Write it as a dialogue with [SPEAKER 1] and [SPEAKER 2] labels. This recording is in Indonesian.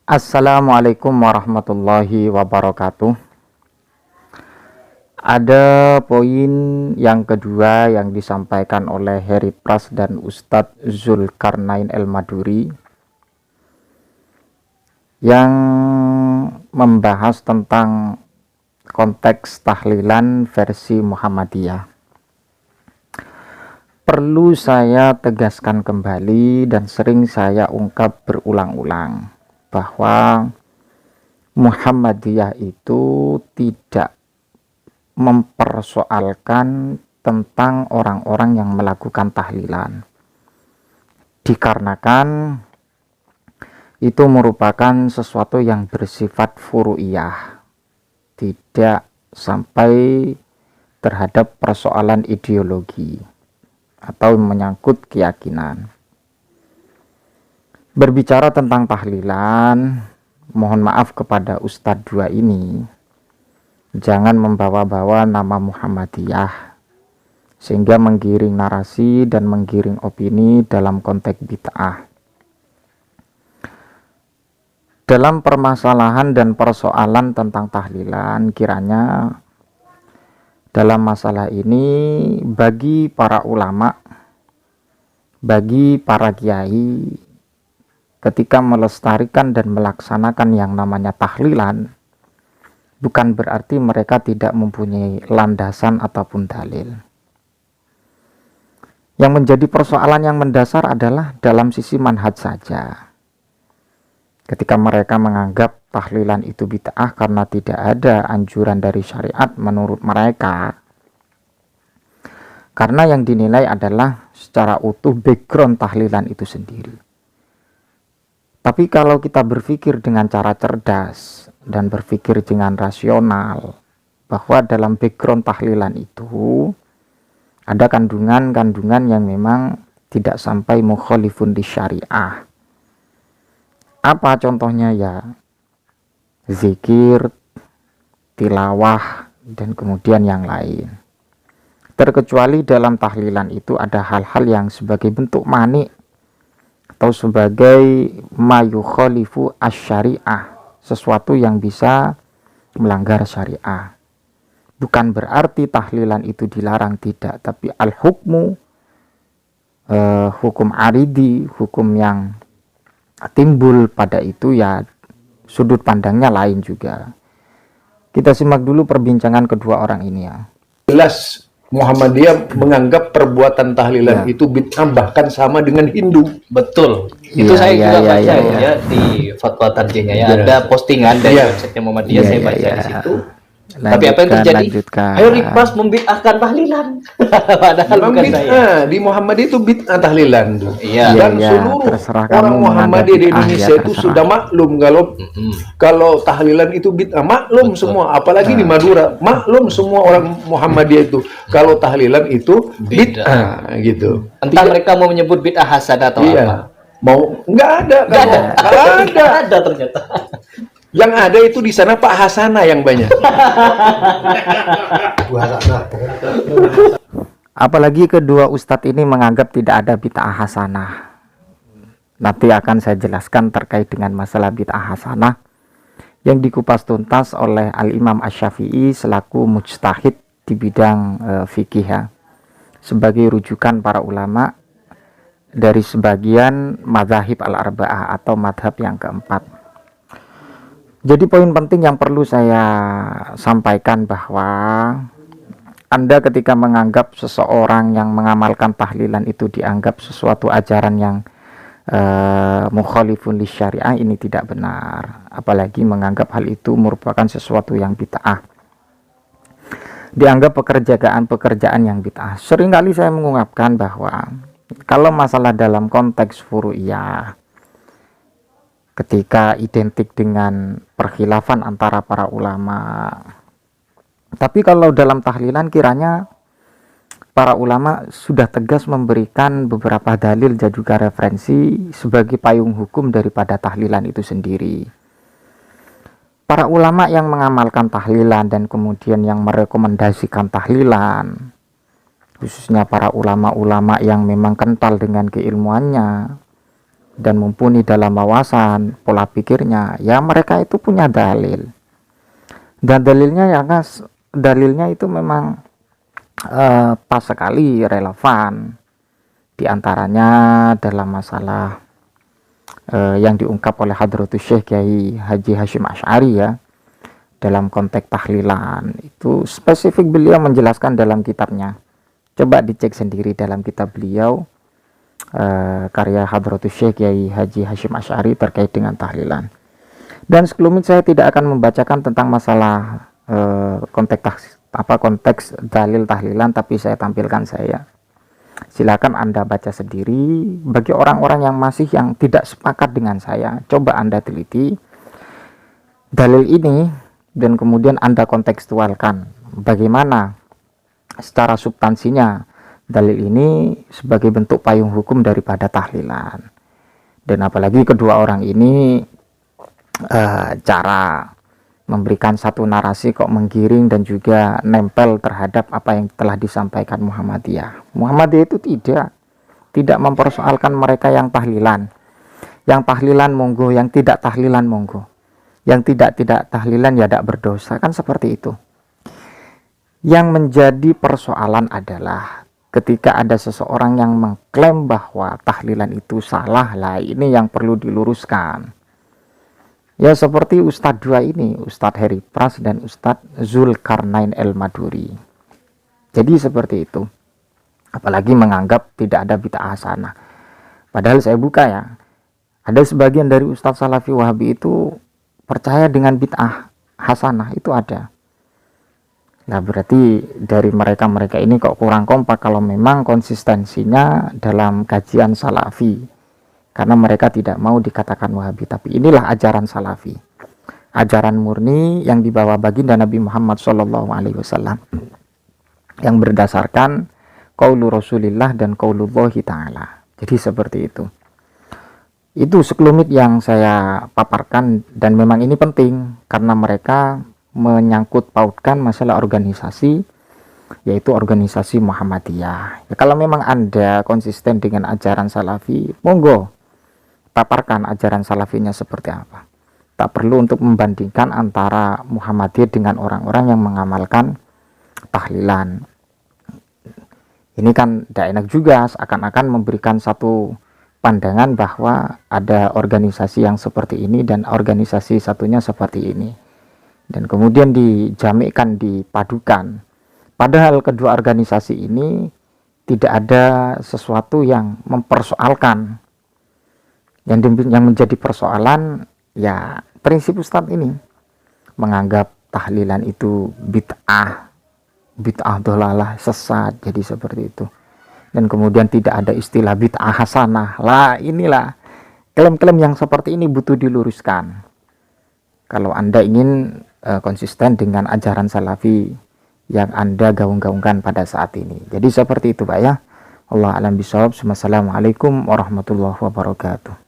[SPEAKER 1] Assalamualaikum warahmatullahi wabarakatuh. Ada poin yang kedua yang disampaikan oleh Heri Pras dan Ustadz Zulkarnain El-Maduri yang membahas tentang konteks tahlilan versi Muhammadiyah. Perlu saya tegaskan kembali dan sering saya ungkap berulang-ulang bahwa Muhammadiyah itu tidak mempersoalkan tentang orang-orang yang melakukan tahlilan, dikarenakan itu merupakan sesuatu yang bersifat furu'iyah, tidak sampai terhadap persoalan ideologi atau menyangkut keyakinan. Berbicara tentang tahlilan, mohon maaf kepada Ustadz dua ini, jangan membawa-bawa nama Muhammadiyah sehingga menggiring narasi dan menggiring opini dalam konteks bid'ah. Dalam permasalahan dan persoalan tentang tahlilan, kiranya dalam masalah ini bagi para ulama, bagi para kiai, ketika melestarikan dan melaksanakan yang namanya tahlilan, bukan berarti mereka tidak mempunyai landasan ataupun dalil. Yang menjadi persoalan yang mendasar adalah dalam sisi manhaj saja. Ketika mereka menganggap tahlilan itu bid'ah karena tidak ada anjuran dari syariat menurut mereka, karena yang dinilai adalah secara utuh background tahlilan itu sendiri. Tapi kalau kita berpikir dengan cara cerdas dan berpikir dengan rasional, bahwa dalam background tahlilan itu ada kandungan-kandungan yang memang tidak sampai mukhalifun di syariah. Apa contohnya? Ya zikir, tilawah, dan kemudian yang lain. Terkecuali dalam tahlilan itu ada hal-hal yang sebagai bentuk mani atau sebagai mayukhalifu asyariah, sesuatu yang bisa melanggar syariah. Bukan berarti tahlilan itu dilarang, tidak, tapi al-hukmu, hukum aridi, hukum yang timbul pada itu, ya sudut pandangnya lain juga. Kita simak dulu perbincangan kedua orang ini ya.
[SPEAKER 2] Jelas Muhammadiyah menganggap perbuatan tahlilan itu bid'ah, bahkan sama dengan Hindu.
[SPEAKER 3] Betul. Itu saya juga baca ya di fatwa tarjihnya ya. Ada postingan dari website Muhammadiyah, saya baca di situ. Tapi apa yang terjadi? Ayo Rikmas membid'ahkan tahlilan. Padahal bukan saya.
[SPEAKER 2] Di Muhammadiyah itu bid'ah tahlilan tuh.
[SPEAKER 1] Ya,
[SPEAKER 2] Dan seluruh orang Muhammadiyah di Indonesia itu sudah maklum kalau tahlilan itu bid'ah, maklum semua. Apalagi di Madura, maklum semua orang Muhammadiyah itu kalau tahlilan itu bid'ah gitu.
[SPEAKER 3] Entah mereka mau menyebut bid'ah hasanah atau apa.
[SPEAKER 2] Mau nggak ada
[SPEAKER 3] ternyata.
[SPEAKER 2] Yang ada itu di sana Pak Hasanah yang banyak.
[SPEAKER 1] Apalagi kedua ustadz ini menganggap tidak ada bid'ah hasanah. Nanti akan saya jelaskan terkait dengan masalah bid'ah hasanah yang dikupas tuntas oleh Al-Imam Asy-Syafi'i selaku mujtahid di bidang fikih ya, sebagai rujukan para ulama dari sebagian madzhab al-arba'ah atau madhab yang keempat. Jadi poin penting yang perlu saya sampaikan bahwa Anda ketika menganggap seseorang yang mengamalkan tahlilan itu dianggap sesuatu ajaran yang mukhalifun li syariah, ini tidak benar. Apalagi menganggap hal itu merupakan sesuatu yang bid'ah, dianggap pekerjaan yang bid'ah. Seringkali saya mengungkapkan bahwa kalau masalah dalam konteks furu'iyah, ketika identik dengan perkhilafan antara para ulama, tapi kalau dalam tahlilan kiranya para ulama sudah tegas memberikan beberapa dalil dan juga referensi sebagai payung hukum daripada tahlilan itu sendiri. Para ulama yang mengamalkan tahlilan dan kemudian yang merekomendasikan tahlilan, khususnya para ulama-ulama yang memang kental dengan keilmuannya, dan mumpuni dalam wawasan pola pikirnya, ya mereka itu punya dalil. Dan dalilnya ya guys, dalilnya itu memang pas sekali, relevan. Di antaranya dalam masalah yang diungkap oleh Hadratus Syekh Kiai Haji Hashim Asy'ari ya, dalam konteks tahlilan itu spesifik beliau menjelaskan dalam kitabnya. Coba dicek sendiri dalam kitab beliau, karya Hadratus Syekh Kiai Haji Hashim Asy'ari terkait dengan tahlilan. Dan sebelum ini saya tidak akan membacakan tentang masalah konteks dalil tahlilan, tapi saya tampilkan saya. Silakan Anda baca sendiri. Bagi orang-orang yang tidak sepakat dengan saya, coba Anda teliti dalil ini dan kemudian Anda kontekstualkan bagaimana secara substansinya dalil ini sebagai bentuk payung hukum daripada tahlilan. Dan apalagi kedua orang ini cara memberikan satu narasi kok menggiring dan juga nempel terhadap apa yang telah disampaikan Muhammadiyah. Muhammadiyah itu tidak mempersoalkan mereka yang tahlilan. Yang tahlilan monggo, yang tidak tahlilan monggo. Yang tidak tahlilan ya tidak berdosa, kan seperti itu. Yang menjadi persoalan adalah ketika ada seseorang yang mengklaim bahwa tahlilan itu salah, lah ini yang perlu diluruskan. Ya seperti Ustadz dua ini, Ustadz Heri Pras dan Ustadz Zulkarnain El Maduri. Jadi seperti itu. Apalagi menganggap tidak ada bid'ah hasanah. Padahal saya buka ya, ada sebagian dari Ustadz Salafi Wahabi itu percaya dengan bid'ah hasanah, itu ada. Nah berarti dari mereka ini kok kurang kompak kalau memang konsistensinya dalam kajian Salafi. Karena mereka tidak mau dikatakan Wahabi, tapi inilah ajaran Salafi, ajaran murni yang dibawa baginda Nabi Muhammad SAW, yang berdasarkan qaulu Rasulillah dan qaulullahi ta'ala. Jadi seperti itu. Itu sekelumit yang saya paparkan, dan memang ini penting karena mereka menyangkut pautkan masalah organisasi, yaitu organisasi Muhammadiyah. Ya, kalau memang Anda konsisten dengan ajaran Salafi, monggo paparkan ajaran salafinya seperti apa. Tak perlu untuk membandingkan antara Muhammadiyah dengan orang-orang yang mengamalkan tahlilan. Ini kan tidak enak juga, seakan-akan memberikan satu pandangan bahwa ada organisasi yang seperti ini dan organisasi satunya seperti ini, dan kemudian dijamikkan, dipadukan. Padahal kedua organisasi ini tidak ada sesuatu yang mempersoalkan. Yang menjadi persoalan ya prinsip Ustadz ini, menganggap tahlilan itu bid'ah dolalah, sesat, jadi seperti itu. Dan kemudian tidak ada istilah bid'ah hasanah. Lah inilah klaim-klaim yang seperti ini butuh diluruskan kalau Anda ingin konsisten dengan ajaran Salafi yang Anda gaung-gaungkan pada saat ini. Jadi seperti itu Pak ya. Allah alam bisawab. Wassalamualaikum warahmatullahi wabarakatuh.